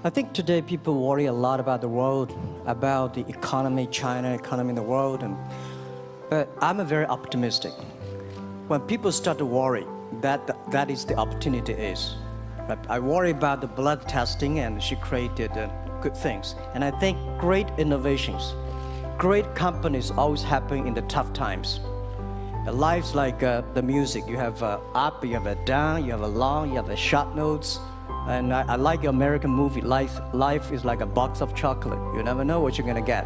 I think today people worry a lot about the world, about the economy, China economy in the world, but I'm a very optimistic. When people start to worry, that is the opportunity is. I worry about the blood testing, and she created good things. And I think great innovations, great companies always happen in the tough times. Life's like the music. You have up, you have a down, you have a long, you have a short notes. And I like the American movie, life is like a box of chocolate. You never know what you're gonna get,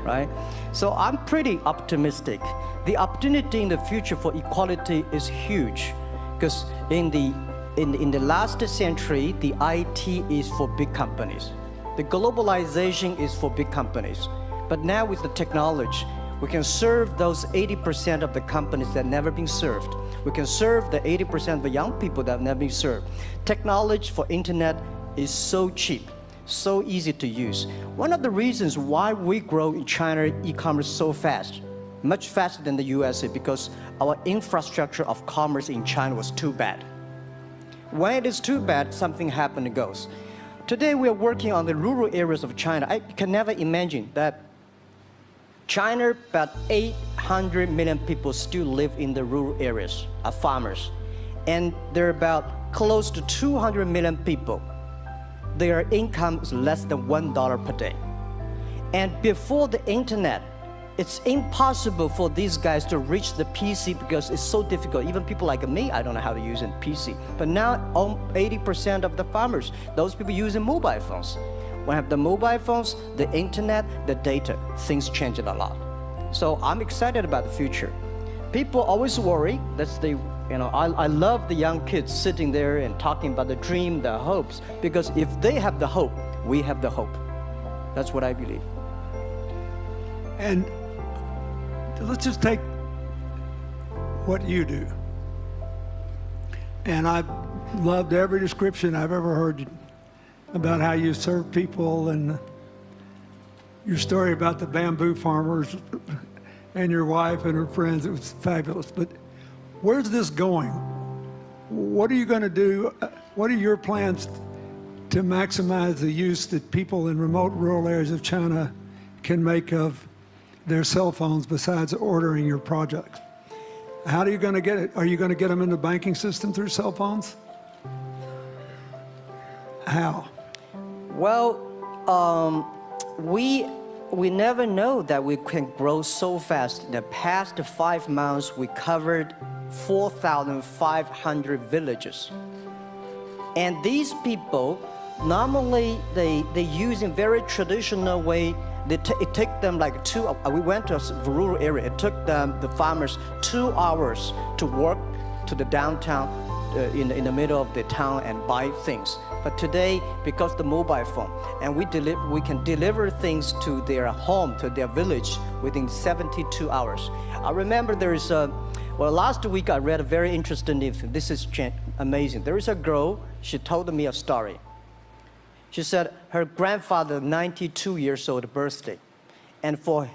right? So I'm pretty optimistic. The opportunity in the future for equality is huge, because in the last century, the IT is for big companies. The globalization is for big companies. But now with the technology, we can serve those 80% of the companies that never been served. We can serve the 80% of the young people that have never been served. Technology for internet is so cheap, so easy to use. One of the reasons why we grow in China e-commerce so fast, much faster than the USA, because our infrastructure of commerce in China was too bad. When it is too bad, something happens and goes. Today we are working on the rural areas of China. I can never imagine that China, about 800 million people still live in the rural areas, are farmers. And there are about close to 200 million people. Their income is less than $1 per day. And before the internet, it's impossible for these guys to reach the PC because it's so difficult. Even people like me, I don't know how to use a PC. But now 80% of the farmers, those people using mobile phones. When you have the mobile phones, the internet, the data, things change a lot. So I'm excited about the future. People always worry. I love the young kids sitting there and talking about the dream, the hopes, because if they have the hope, we have the hope. That's what I believe. And let's just take what you do. And I've loved every description I've ever heard about how you serve people, and your story about the bamboo farmers and your wife and her friends. It was fabulous. But where's this going? What are you going to do? What are your plans to maximize the use that people in remote rural areas of China can make of their cell phones besides ordering your products? How are you going to get it? Are you going to get them in the banking system through cell phones? How? Well, we never know that we can grow so fast. In the past 5 months, we covered 4,500 villages. And these people, normally they use in very traditional way. It took them like we went to a rural area. It took the farmers 2 hours to walk to the downtown in the middle of the town and buy things. But today, because the mobile phone, and we can deliver things to their home, to their village within 72 hours. I remember last week I read a very interesting news. This is amazing. There is a girl, she told me a story. She said her grandfather, 92 years old birthday. And for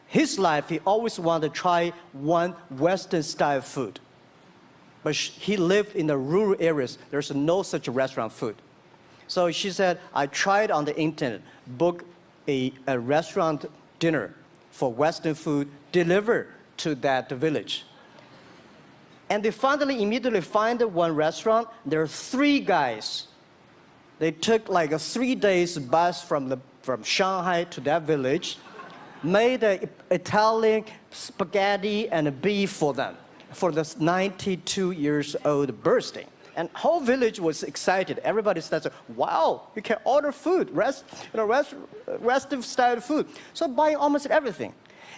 his life, he always wanted to try one Western style food. But he lived in the rural areas. There's no such restaurant food. So she said, I tried on the internet, book a restaurant dinner for Western food, delivered to that village. And they finally immediately find one restaurant. There are 3 guys. They took like a 3 days bus from Shanghai to that village, made an Italian spaghetti and a beef for them for this 92 years old birthday. And whole village was excited. Everybody said, wow, you can order food, Western style food. So buying almost everything.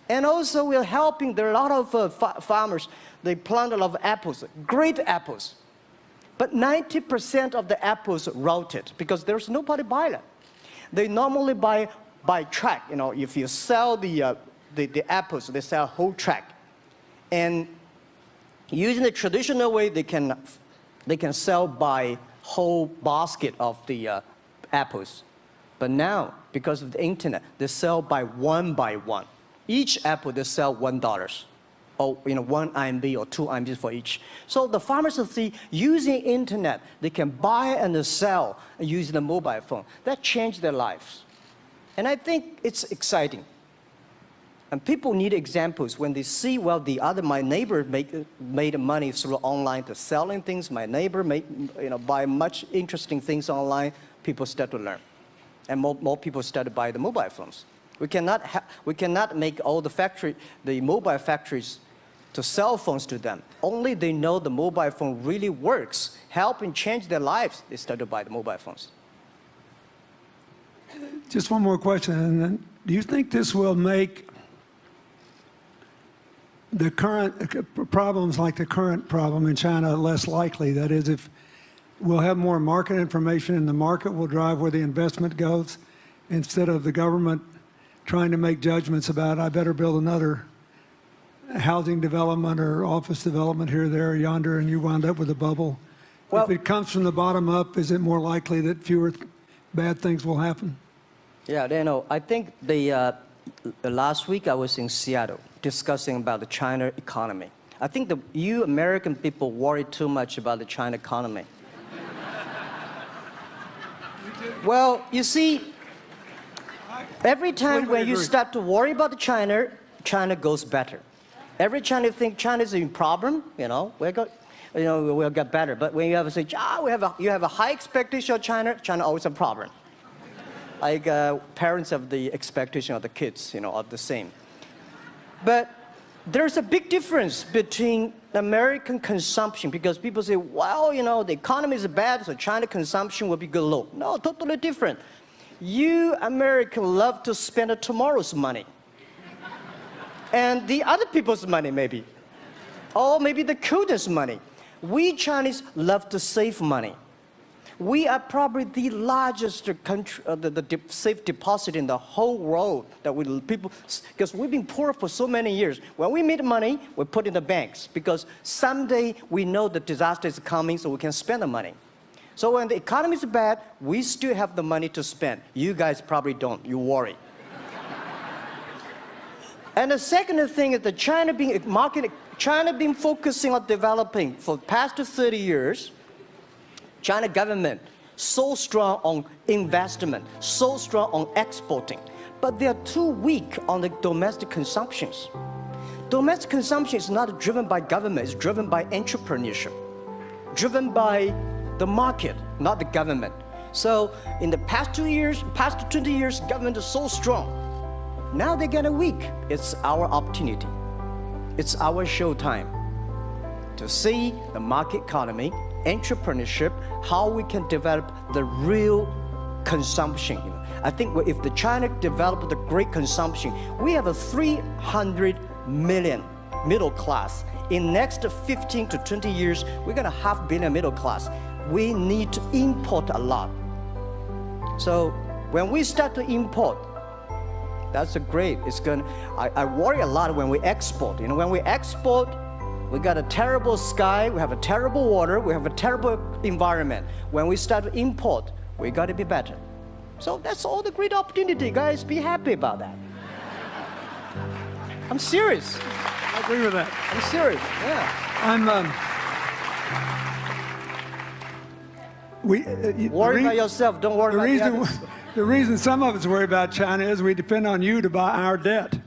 And also we're helping, there are a lot of farmers, they plant a lot of apples, great apples. But 90% of the apples rotted because there's nobody buy them. They normally buy by track. If you sell the apples, they sell whole track. And using the traditional way, they can sell by whole basket of the apples. But now, because of the internet, they sell by one. Each apple, they sell $1. or 1 RMB or 2 RMB for each. So the farmers see using internet, they can buy and sell using the mobile phone. That changed their lives. And I think it's exciting. And people need examples when they see, well, my neighbor made money through online to selling things. My neighbor buy much interesting things online. People start to learn. And more people start to buy the mobile phones. We cannot make all the mobile factories to sell phones to them. Only they know the mobile phone really works, helping change their lives, they start to buy the mobile phones. Just one more question, and then do you think this will make the current problems like the current problem in China less likely? That is, if we'll have more market information and the market will drive where the investment goes instead of the government trying to make judgments about, I better build another housing development or office development here, there, or yonder, and you wound up with a bubble. Well, if it comes from the bottom up, is it more likely that fewer bad things will happen? Yeah, I think the last week I was in Seattle discussing about the China economy. I think you American people worry too much about the China economy. Well, you see, every time when you start to worry about the China goes better. Every time you think China is in problem, we'll get better. But when you have to say, you have a high expectation of China always a problem. Like parents have the expectation of the kids, are the same. But there's a big difference between American consumption, because people say, well, the economy is bad, so China consumption will be good low. No, totally different. You Americans love to spend tomorrow's money. And the other people's money, maybe. Or maybe the children's money. We Chinese love to save money. We are probably the largest country, the safe deposit in the whole world because we've been poor for so many years. When we make money, we put in the banks because someday we know the disaster is coming, so we can spend the money. So when the economy is bad, we still have the money to spend. You guys probably don't. You worry. And the second thing is that China been focusing on developing for the past 30 years. China government so strong on investment, so strong on exporting, but they are too weak on the domestic consumptions. Domestic consumption is not driven by government, it's driven by entrepreneurship, driven by the market, not the government. So in the past 20 years, government is so strong. Now they're getting weak. It's our opportunity. It's our showtime to see the market economy, entrepreneurship, how we can develop the real consumption. I think if the China developed the great consumption, we have a 300 million middle class. In next 15 to 20 years, we're gonna 500 million middle class. We need to import a lot. So when we start to import, that's great. I worry a lot when we export. When we export, we got a terrible sky, we have a terrible water, we have a terrible environment. When we start to import, we got to be better. So that's all the great opportunity, guys. Be happy about that. I'm serious. I agree with that. I'm serious. Yeah. Worry about yourself. Don't worry about the others. The reason some of us worry about China is we depend on you to buy our debt.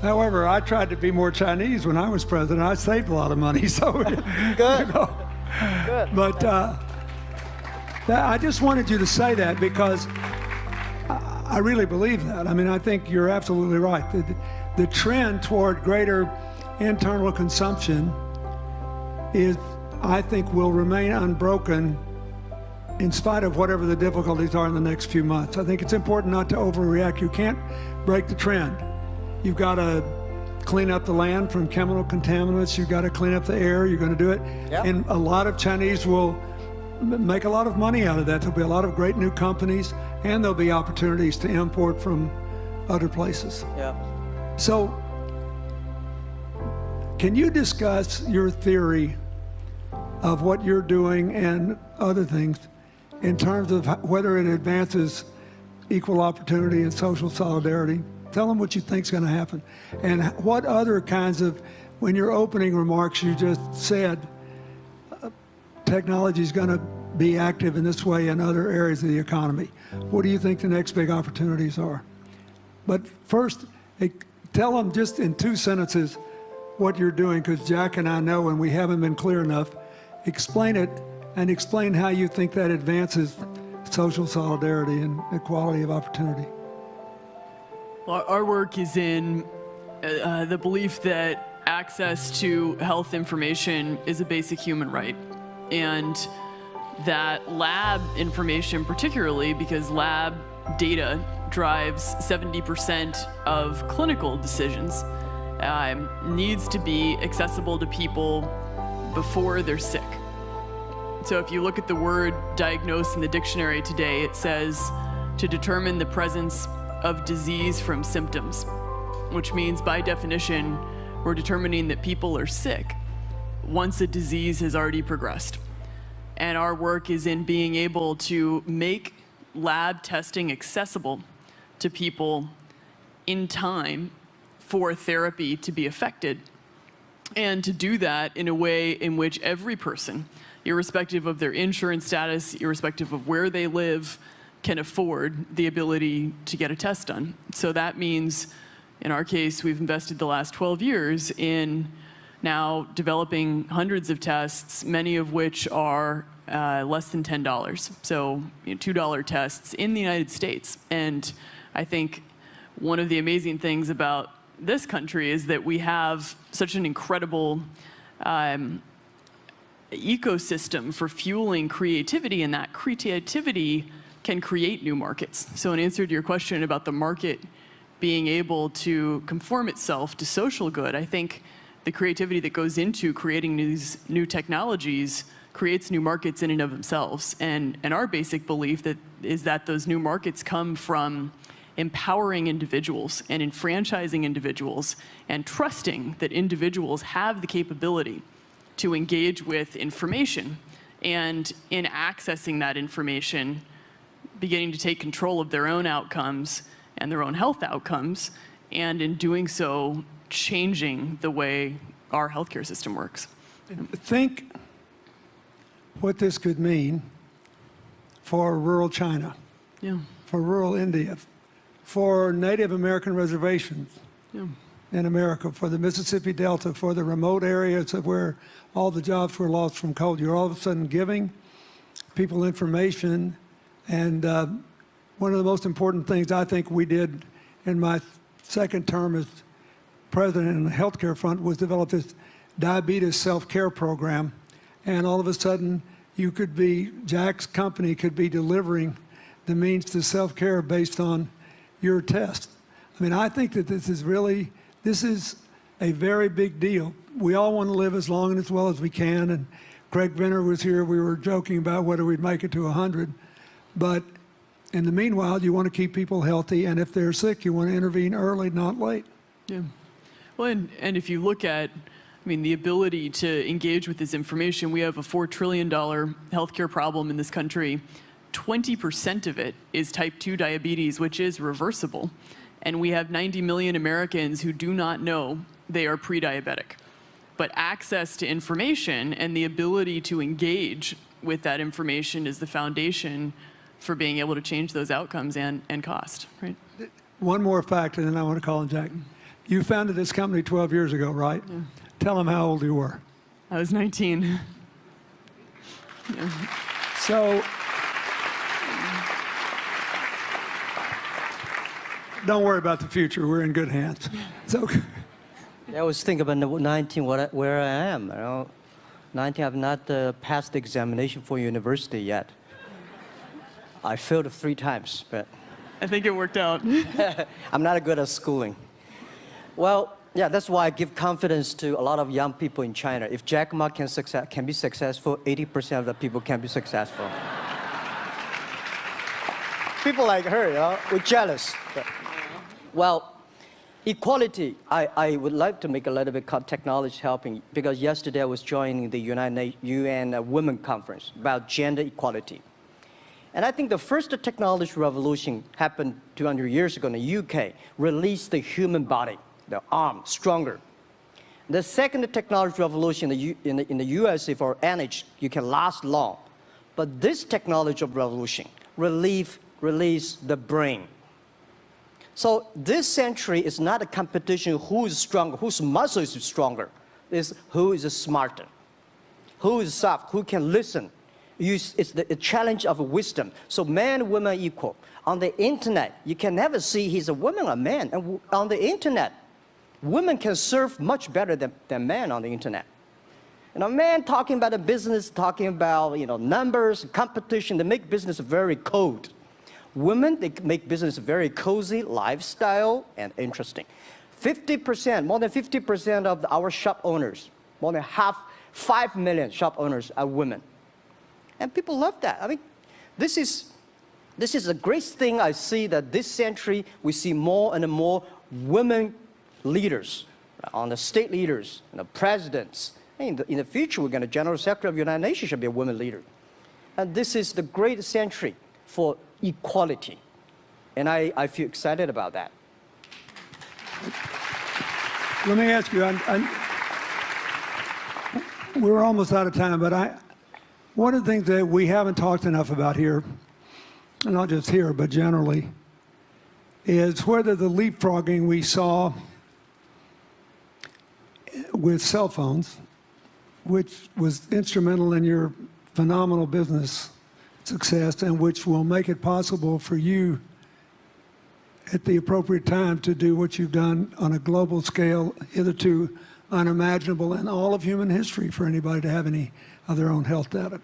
However, I tried to be more Chinese when I was president. I saved a lot of money, so good. Good. But I just wanted you to say that because I really believe that. I mean, I think you're absolutely right. The trend toward greater internal consumption I think, will remain unbroken in spite of whatever the difficulties are in the next few months. I think it's important not to overreact. You can't break the trend. You've got to clean up the land from chemical contaminants. You've got to clean up the air. You're going to do it. Yep. And a lot of Chinese will make a lot of money out of that. There'll be a lot of great new companies, and there'll be opportunities to import from other places. Yeah. So, can you discuss your theory of what you're doing and other things in terms of whether it advances equal opportunity and social solidarity? Tell them what you think's going to happen. And what other kinds of, when your opening remarks, you just said technology is going to be active in this way in other areas of the economy. What do you think the next big opportunities are? But first, tell them just in 2 sentences what you're doing, because Jack and I know, and we haven't been clear enough. Explain it, and explain how you think that advances social solidarity and equality of opportunity. Well, our work is in the belief that access to health information is a basic human right, and that lab information, particularly because lab data drives 70% of clinical decisions, needs to be accessible to people before they're sick. So if you look at the word diagnose in the dictionary today, it says to determine the presence of disease from symptoms, which means by definition, we're determining that people are sick once a disease has already progressed. And our work is in being able to make lab testing accessible to people in time for therapy to be effected, and to do that in a way in which every person, irrespective of their insurance status, irrespective of where they live, can afford the ability to get a test done. So that means, in our case, we've invested the last 12 years in now developing hundreds of tests, many of which are less than $10. So $2 tests in the United States. And I think one of the amazing things about this country is that we have such an incredible ecosystem for fueling creativity, and that creativity can create new markets. So in answer to your question about the market being able to conform itself to social good, I think the creativity that goes into creating these new technologies creates new markets in and of themselves. And our basic belief is that those new markets come from empowering individuals and enfranchising individuals and trusting that individuals have the capability to engage with information, and in accessing that information, beginning to take control of their own outcomes and their own health outcomes, and in doing so, changing the way our healthcare system works. Think what this could mean for rural China, Yeah, for rural India, for Native American reservations yeah. in America, for the Mississippi Delta, for the remote areas of where all the jobs were lost from coal. You're all of a sudden giving people information. And one of the most important things I think we did in my second term as president in the healthcare front was develop this diabetes self-care program. And all of a sudden, you could be, Jack's company could be delivering the means to self-care based on your test. I mean, I think that this is a very big deal. We all want to live as long and as well as we can. And Craig Venner was here. We were joking about whether we'd make it to 100. But in the meanwhile, you want to keep people healthy. And if they're sick, you want to intervene early, not late. Yeah. Well, and if you look at, the ability to engage with this information, we have a $4 trillion healthcare problem in this country. 20% of it is type 2 diabetes, which is reversible. And we have 90 million Americans who do not know they are pre-diabetic. But access to information and the ability to engage with that information is the foundation for being able to change those outcomes and cost, right? One more fact, and then I want to call on Jack. You founded this company 12 years ago, right? Yeah. Tell them how old you were. I was 19. Yeah. So, don't worry about the future. We're in good hands. So, I was thinking about 19, where I am. 19, I've not passed the examination for university yet. I failed 3 times, but I think it worked out. I'm not good at schooling. Well, yeah, that's why I give confidence to a lot of young people in China. If Jack Ma can be successful, 80% of the people can be successful. People like her, we're jealous. But, well, equality, I would like to make a little bit of technology helping, because yesterday I was joining the UN Women Conference about gender equality. And I think the first technology revolution happened 200 years ago in the UK, released the human body, the arm, stronger. The second technology revolution in the USA for energy, you can last long. But this technology revolution release the brain. So this century is not a competition who is stronger, whose muscle is stronger. It's who is smarter, who is soft, who can listen. It's the challenge of wisdom. So man and woman equal. On the internet, you can never see he's a woman or man. And on the internet, women can serve much better than men on the internet. You know, men talking about the business, talking about numbers, competition, they make business very cold. Women, they make business very cozy, lifestyle, and interesting. 50%, more than 50% of our shop owners, more than 5 million shop owners are women. And people love that. I mean, this is the great thing I see, that this century we see more and more women leaders, on the state leaders, presidents. In the future, we're going to General Secretary of the United Nations should be a woman leader. And this is the great century for equality. And I feel excited about that. Let me ask you, we're almost out of time, but one of the things that we haven't talked enough about here, and not just here, but generally, is whether the leapfrogging we saw with cell phones, which was instrumental in your phenomenal business success and which will make it possible for you at the appropriate time to do what you've done on a global scale, hitherto unimaginable in all of human history for anybody to have any of their own health data.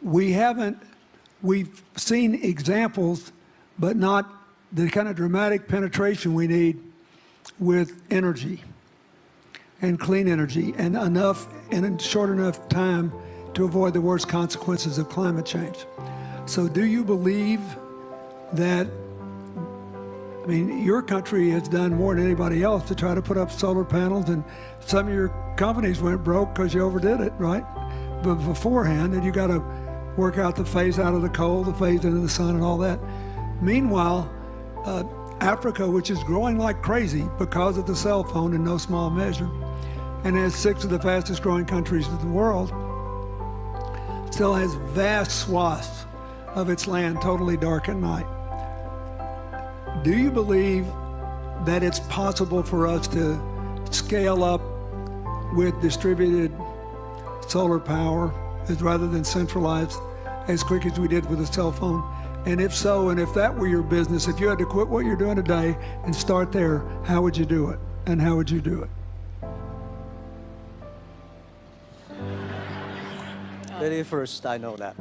We've seen examples, but not the kind of dramatic penetration we need with energy and clean energy, and enough in a short enough time to avoid the worst consequences of climate change. So do you believe that, I mean, your country has done more than anybody else to try to put up solar panels, and some of your companies went broke because you overdid it, right? But beforehand, and you got to work out the phase out of the coal, the phase into the sun and all that. Meanwhile, Africa, which is growing like crazy because of the cell phone in no small measure, and has 6 of the fastest growing countries in the world, still has vast swaths of its land totally dark at night. Do you believe that it's possible for us to scale up with distributed solar power rather than centralized as quick as we did with the cell phone? And if so, and if that were your business, if you had to quit what you're doing today and start there, how would you do it? And how would you do it? Lady first, I know that.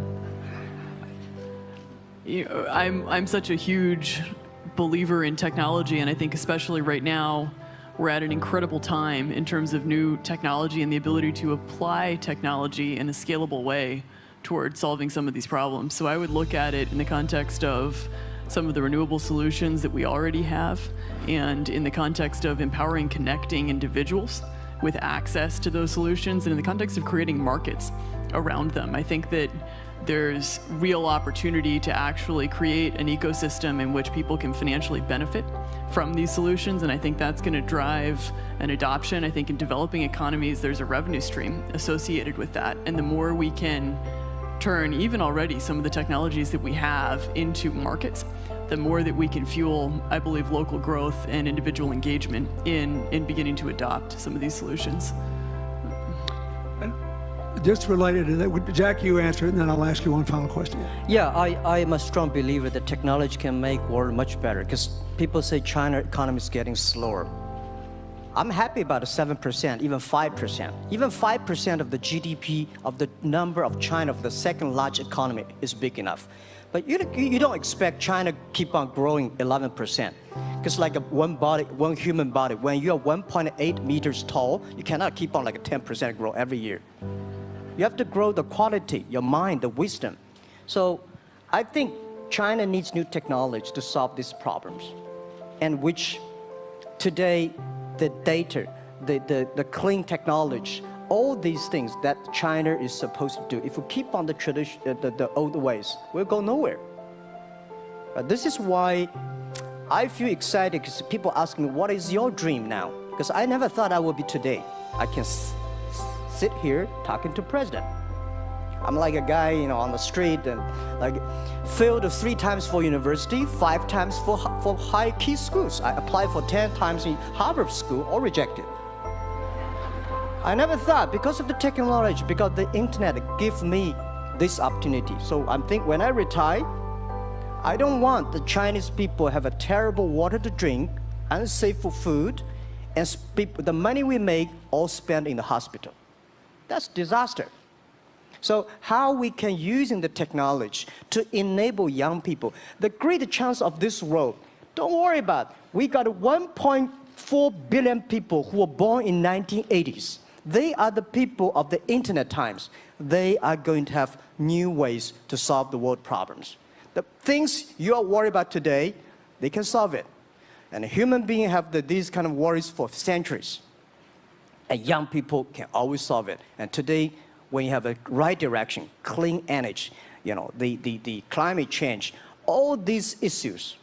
I'm such a huge believer in technology, and I think especially right now, we're at an incredible time in terms of new technology and the ability to apply technology in a scalable way toward solving some of these problems. So I would look at it in the context of some of the renewable solutions that we already have, and in the context of empowering, connecting individuals with access to those solutions, and in the context of creating markets around them. I think that there's real opportunity to actually create an ecosystem in which people can financially benefit from these solutions, and I think that's going to drive an adoption. I think in developing economies, there's a revenue stream associated with that, and the more we can turn even already some of the technologies that we have into markets, the more that we can fuel, I believe, local growth and individual engagement in beginning to adopt some of these solutions. Just related to that, Jack, you answer it, and then I'll ask you one final question. Yeah, I am a strong believer that technology can make world much better, because people say China economy is getting slower. I'm happy about the 7%, even 5%. Even 5% of the GDP of the number of China, of the second largest economy, is big enough. But you don't expect China to keep on growing 11%. Because like one human body, when you're 1.8 meters tall, you cannot keep on like a 10% grow every year. You have to grow the quality, your mind, the wisdom. So I think China needs new technology to solve these problems, and which today the data, the clean technology all these things that China is supposed to do, if we keep on the tradition, the old ways, we'll go nowhere. This is why I feel excited, because people ask me, what is your dream now? Because I never thought I would be today. I can sit here talking to president. I'm like a guy, you know, on the street and like failed 3 times for university, 5 times for high key schools. I applied for 10 times in Harvard school, all rejected. I never thought, because of the technology, because the internet give me this opportunity. So I think when I retire, I don't want the Chinese people have a terrible water to drink, unsafe for food, and the money we make all spent in the hospital. That's disaster. So how we can using the technology to enable young people, the great chance of this world, don't worry about it. We got 1.4 billion people who were born in 1980s. They are the people of the internet times. They are going to have new ways to solve the world problems. The things you are worried about today, they can solve it. And human beings have these kind of worries for centuries. And young people can always solve it. And today, when you have a right direction, clean energy, you know, the climate change, all these issues,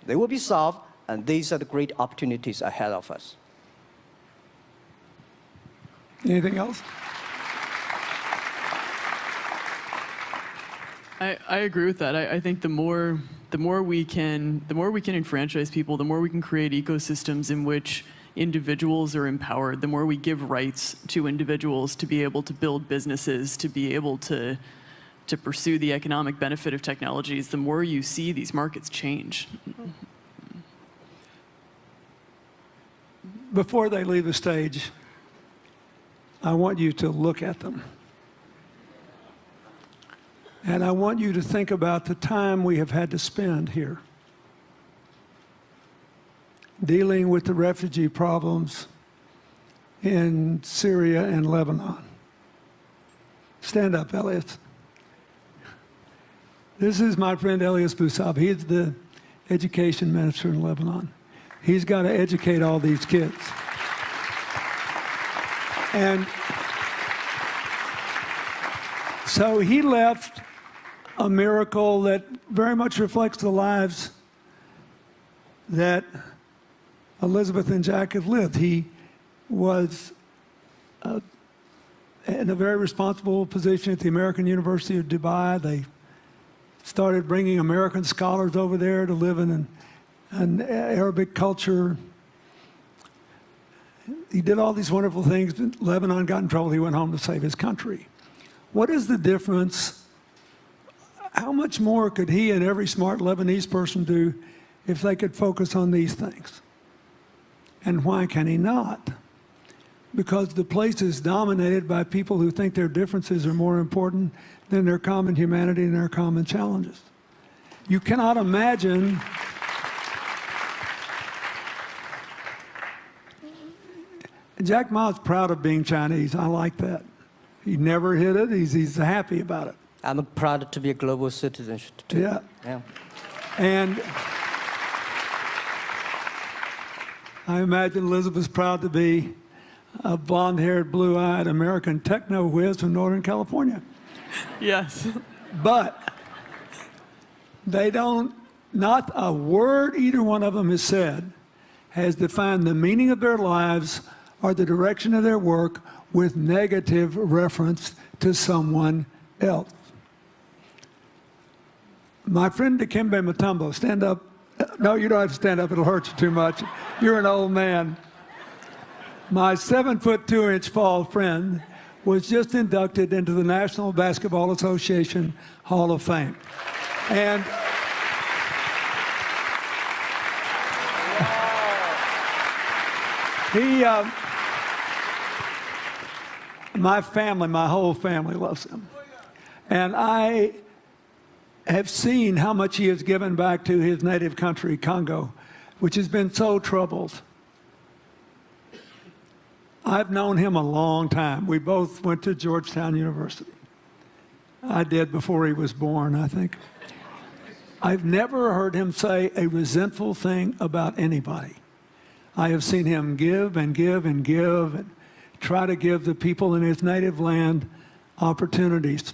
they will be solved, and these are the great opportunities ahead of us. Anything else? I agree with that. I think the more we can enfranchise people, the more we can create ecosystems in which individuals are empowered, the more we give rights to individuals to be able to build businesses, to be able to pursue the economic benefit of technologies, the more you see these markets change. Before they leave the stage, I want you to look at them. And I want you to think about the time we have had to spend here dealing with the refugee problems in Syria and Lebanon. Stand up, Elias. This is my friend Elias Bousab. He's the education minister in Lebanon. He's got to educate all these kids. And so he left a miracle that very much reflects the lives that Elizabeth and Jack have lived. He was in a very responsible position at the American University of Dubai. They started bringing American scholars over there to live in an Arabic culture. He did all these wonderful things. Lebanon got in trouble. He went home to save his country. What is the difference? How much more could he and every smart Lebanese person do if they could focus on these things? And why can he not? Because the place is dominated by people who think their differences are more important than their common humanity and their common challenges. You cannot imagine Jack Ma's proud of being Chinese. I like that. He never hid it. He's happy about it. I'm proud to be a global citizen too. Yeah. Yeah. And I imagine Elizabeth's proud to be a blonde-haired, blue-eyed American techno whiz from Northern California. Yes. But they don't, not a word either one of them has said has defined the meaning of their lives or the direction of their work with negative reference to someone else. My friend Dikembe Mutombo, stand up. No, you don't have to stand up. It'll hurt you too much. You're an old man. My 7'2" tall friend was just inducted into the National Basketball Association Hall of Fame. And my family, my whole family loves him. And I have seen how much he has given back to his native country, Congo, which has been so troubled. I've known him a long time. We both went to Georgetown University. I did before he was born, I think. I've never heard him say a resentful thing about anybody. I have seen him give and give and give, and try to give the people in his native land opportunities.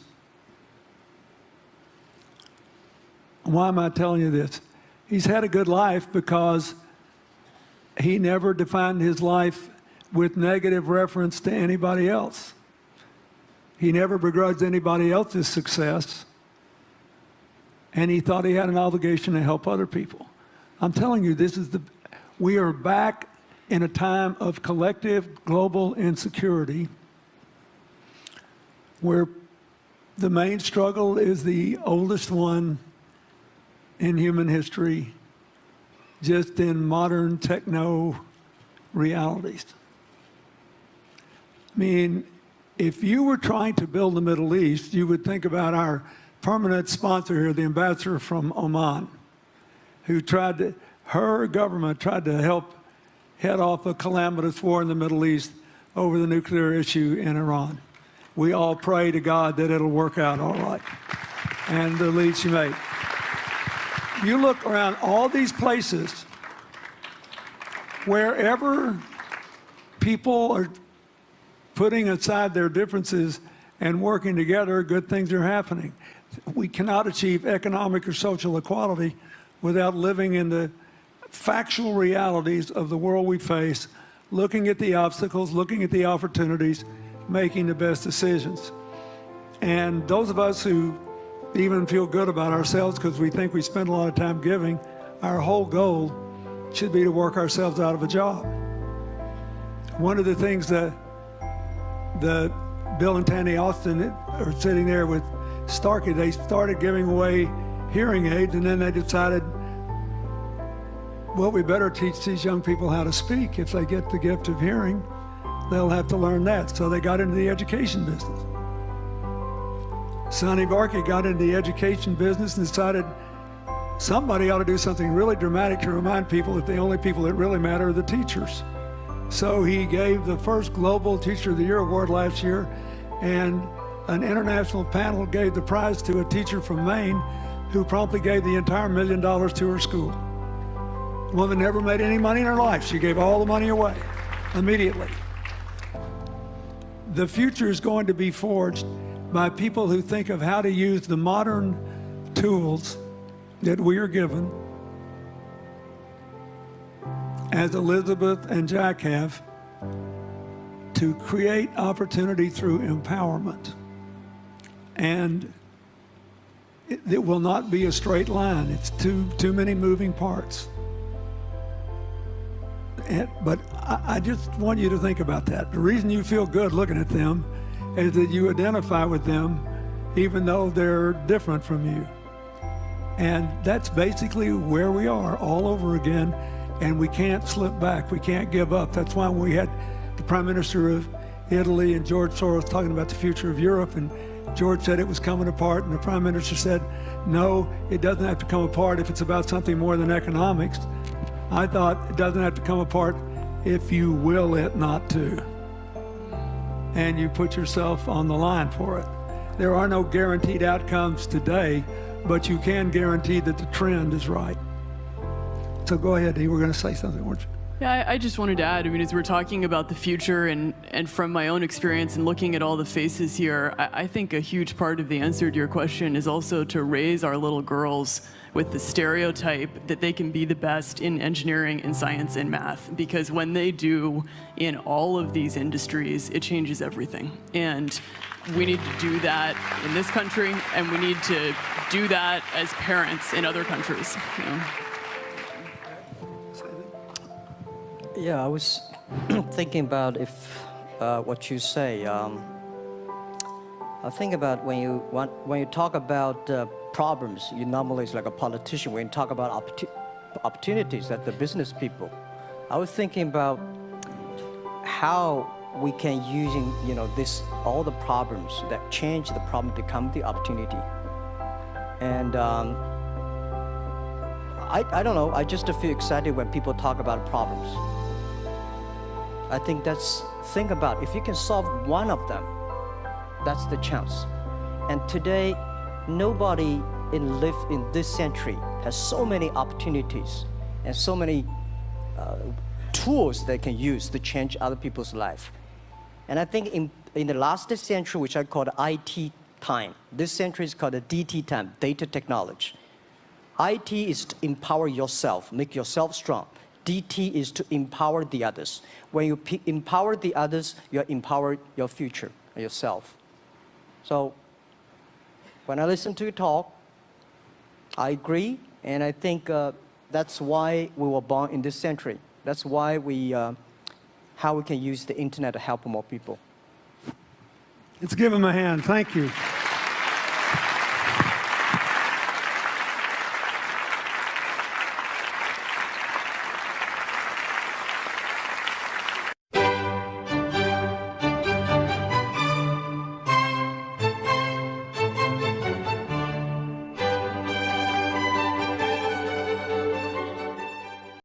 Why am I telling you this? He's had a good life because he never defined his life with negative reference to anybody else. He never begrudged anybody else's success, and he thought he had an obligation to help other people. I'm telling you, we are back in a time of collective global insecurity where the main struggle is the oldest one in human history, just in modern techno realities. I mean, if you were trying to build the Middle East, you would think about our permanent sponsor here, the ambassador from Oman, who her government tried to help head off a calamitous war in the Middle East over the nuclear issue in Iran. We all pray to God that it'll work out all right, and the lead she made. You look around all these places, wherever people are putting aside their differences and working together, good things are happening. We cannot achieve economic or social equality without living in the factual realities of the world we face, looking at the obstacles, looking at the opportunities, making the best decisions. And those of us who even feel good about ourselves because we think we spend a lot of time giving, our whole goal should be to work ourselves out of a job. One of the things that Bill and Tandy Austin are sitting there with Starkey, they started giving away hearing aids, and then they decided, well, we better teach these young people how to speak. If they get the gift of hearing, they'll have to learn that. So they got into the education business. Sonny Varkey got into the education business and decided somebody ought to do something really dramatic to remind people that the only people that really matter are the teachers. So he gave the first Global Teacher of the Year award last year, and an international panel gave the prize to a teacher from Maine who promptly gave the entire $1 million to her school. The woman never made any money in her life. She gave all the money away immediately. The future is going to be forged by people who think of how to use the modern tools that we are given, as Elizabeth and Jack have, to create opportunity through empowerment. And it will not be a straight line. It's too many moving parts. But I just want you to think about that. The reason you feel good looking at them is that you identify with them even though they're different from you. And that's basically where we are all over again, and we can't slip back. We can't give up. That's why we had the Prime Minister of Italy and George Soros talking about the future of Europe, and George said it was coming apart, and the Prime Minister said, no, it doesn't have to come apart if it's about something more than economics. I thought it doesn't have to come apart if you will it not to, and you put yourself on the line for it. There are no guaranteed outcomes today, but you can guarantee that the trend is right. So go ahead, Dee, we're going to say something, weren't you? Yeah, I just wanted to add, I mean, as we're talking about the future and from my own experience and looking at all the faces here, I think a huge part of the answer to your question is also to raise our little girls with the stereotype that they can be the best in engineering and science and math. Because when they do in all of these industries, it changes everything. And we need to do that in this country, and we need to do that as parents in other countries. You know? Yeah, I was thinking about if what you say. I think about when you talk about problems, you normally is like a politician. When you talk about opportunities, that the business people. I was thinking about how we can using all the problems that change the problem become the opportunity. And I don't know. I just feel excited when people talk about problems. I think think about if you can solve one of them, that's the chance. And today, nobody live in this century has so many opportunities and so many tools they can use to change other people's life. And I think in the last century, which I call the IT time, this century is called the DT time, data technology. IT is to empower yourself, make yourself strong. DT is to empower the others. When you empower the others, you empower your future, yourself. So when I listen to you talk, I agree, and I think that's why we were born in this century. That's why how we can use the internet to help more people. Let's give him a hand. Thank you.